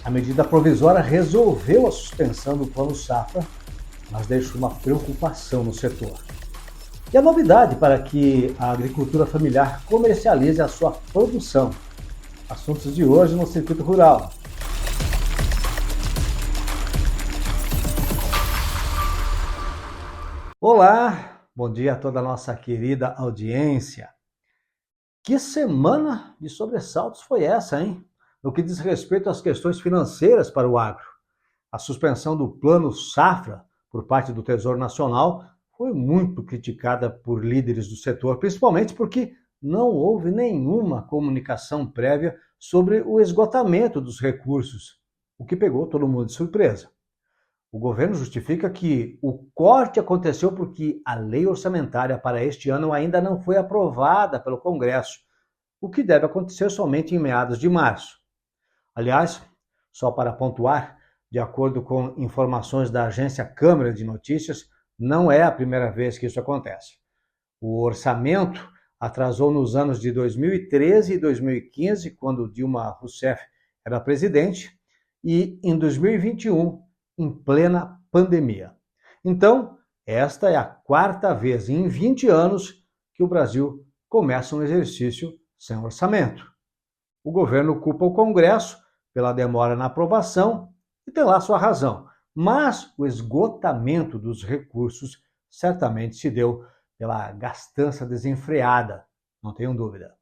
A medida provisória resolveu a suspensão do Plano Safra, mas deixou uma preocupação no setor. E a novidade para que a agricultura familiar comercialize a sua produção. Assuntos de hoje no Circuito Rural. Olá, bom dia a toda a nossa querida audiência. Que semana de sobressaltos foi essa, hein? No que diz respeito às questões financeiras para o agro. A suspensão do Plano Safra por parte do Tesouro Nacional foi muito criticada por líderes do setor, principalmente porque não houve nenhuma comunicação prévia sobre o esgotamento dos recursos, o que pegou todo mundo de surpresa. O governo justifica que o corte aconteceu porque a lei orçamentária para este ano ainda não foi aprovada pelo Congresso, o que deve acontecer somente em meados de março. Aliás, só para pontuar, de acordo com informações da agência Câmara de Notícias, não é a primeira vez que isso acontece. O orçamento atrasou nos anos de 2013 e 2015, quando Dilma Rousseff era presidente, e em 2021, em plena pandemia. Então, esta é a quarta vez em 20 anos que o Brasil começa um exercício sem orçamento. O governo culpa o Congresso pela demora na aprovação e tem lá sua razão. Mas o esgotamento dos recursos certamente se deu pela gastança desenfreada, não tenho dúvida.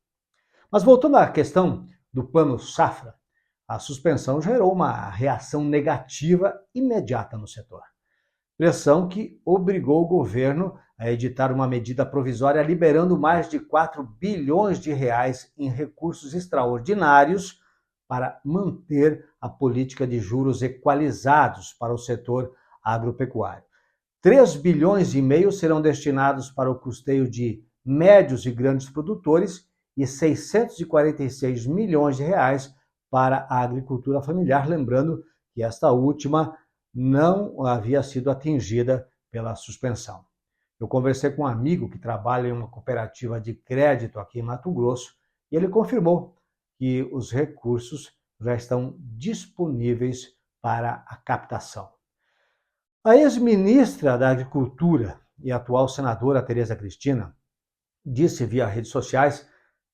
Mas voltando à questão do Plano Safra, a suspensão gerou uma reação negativa imediata no setor. Pressão que obrigou o governo a editar uma medida provisória liberando mais de 4 bilhões de reais em recursos extraordinários para manter a política de juros equalizados para o setor agropecuário. 3 bilhões e meio serão destinados para o custeio de médios e grandes produtores e 646 milhões de reais para a agricultura familiar, lembrando que esta última não havia sido atingida pela suspensão. Eu conversei com um amigo que trabalha em uma cooperativa de crédito aqui em Mato Grosso e ele confirmou que os recursos já estão disponíveis para a captação. A ex-ministra da Agricultura e atual senadora Tereza Cristina disse via redes sociais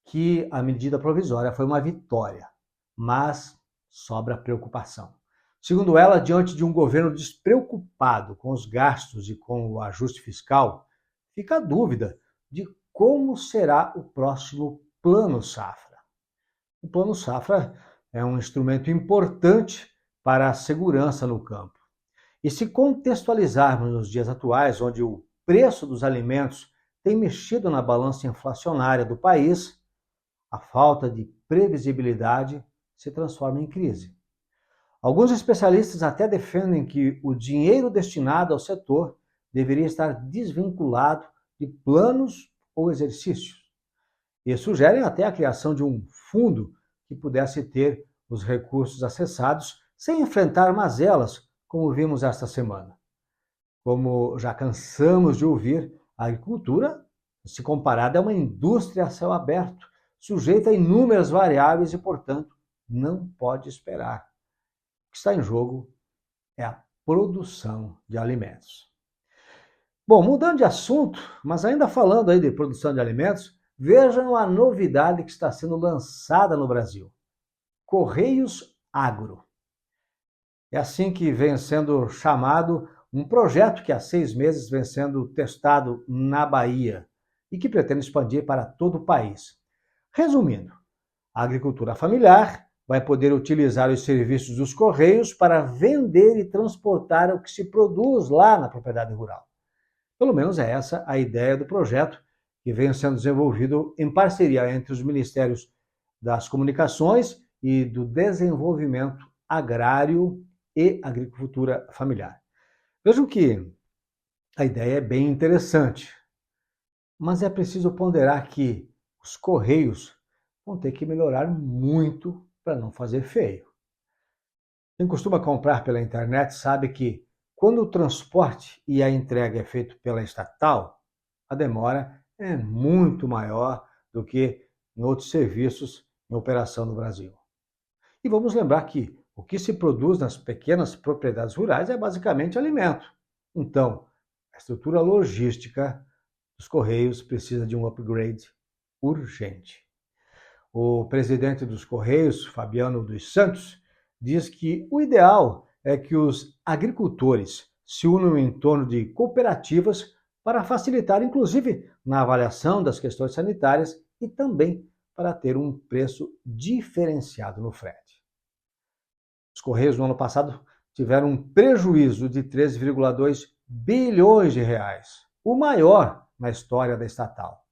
que a medida provisória foi uma vitória, mas sobra preocupação. Segundo ela, diante de um governo despreocupado com os gastos e com o ajuste fiscal, fica a dúvida de como será o próximo Plano Safra. O Plano Safra é um instrumento importante para a segurança no campo. E se contextualizarmos nos dias atuais, onde o preço dos alimentos tem mexido na balança inflacionária do país, a falta de previsibilidade se transforma em crise. Alguns especialistas até defendem que o dinheiro destinado ao setor deveria estar desvinculado de planos ou exercícios. E sugerem até a criação de um fundo que pudesse ter os recursos acessados sem enfrentar mazelas, como vimos esta semana. Como já cansamos de ouvir, a agricultura, se comparada, é uma indústria a céu aberto, sujeita a inúmeras variáveis e, portanto, não pode esperar. O que está em jogo é a produção de alimentos. Bom, mudando de assunto, mas ainda falando aí de produção de alimentos, vejam a novidade que está sendo lançada no Brasil. Correios Agro. É assim que vem sendo chamado um projeto que há 6 meses vem sendo testado na Bahia e que pretende expandir para todo o país. Resumindo, a agricultura familiar vai poder utilizar os serviços dos Correios para vender e transportar o que se produz lá na propriedade rural. Pelo menos é essa a ideia do projeto, que vem sendo desenvolvido em parceria entre os Ministérios das Comunicações e do Desenvolvimento Agrário e Agricultura Familiar. Vejam que a ideia é bem interessante, mas é preciso ponderar que os Correios vão ter que melhorar muito para não fazer feio. Quem costuma comprar pela internet sabe que quando o transporte e a entrega é feito pela estatal, a demora é muito maior do que em outros serviços em operação no Brasil. E vamos lembrar que O que se produz nas pequenas propriedades rurais é basicamente alimento. Então, a estrutura logística dos Correios precisa de um upgrade urgente. O presidente dos Correios, Fabiano dos Santos, diz que o ideal é que os agricultores se unam em torno de cooperativas para facilitar, inclusive, na avaliação das questões sanitárias e também para ter um preço diferenciado no frete. Os Correios, no ano passado, tiveram um prejuízo de 13,2 bilhões de reais, o maior na história da estatal.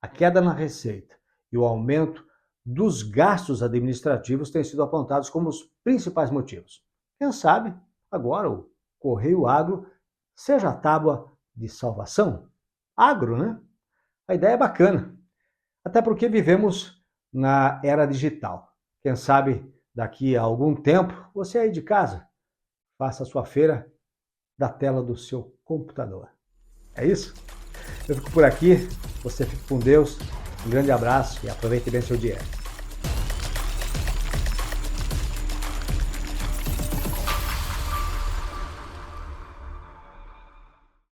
A queda na receita e o aumento dos gastos administrativos têm sido apontados como os principais motivos. Quem sabe, agora o Correio Agro seja a tábua de salvação? Agro, né? A ideia é bacana, até porque vivemos na era digital. Quem sabe, daqui a algum tempo, você aí de casa, faça a sua feira da tela do seu computador. É isso? Eu fico por aqui, você fica com Deus, um grande abraço e aproveite bem seu dia.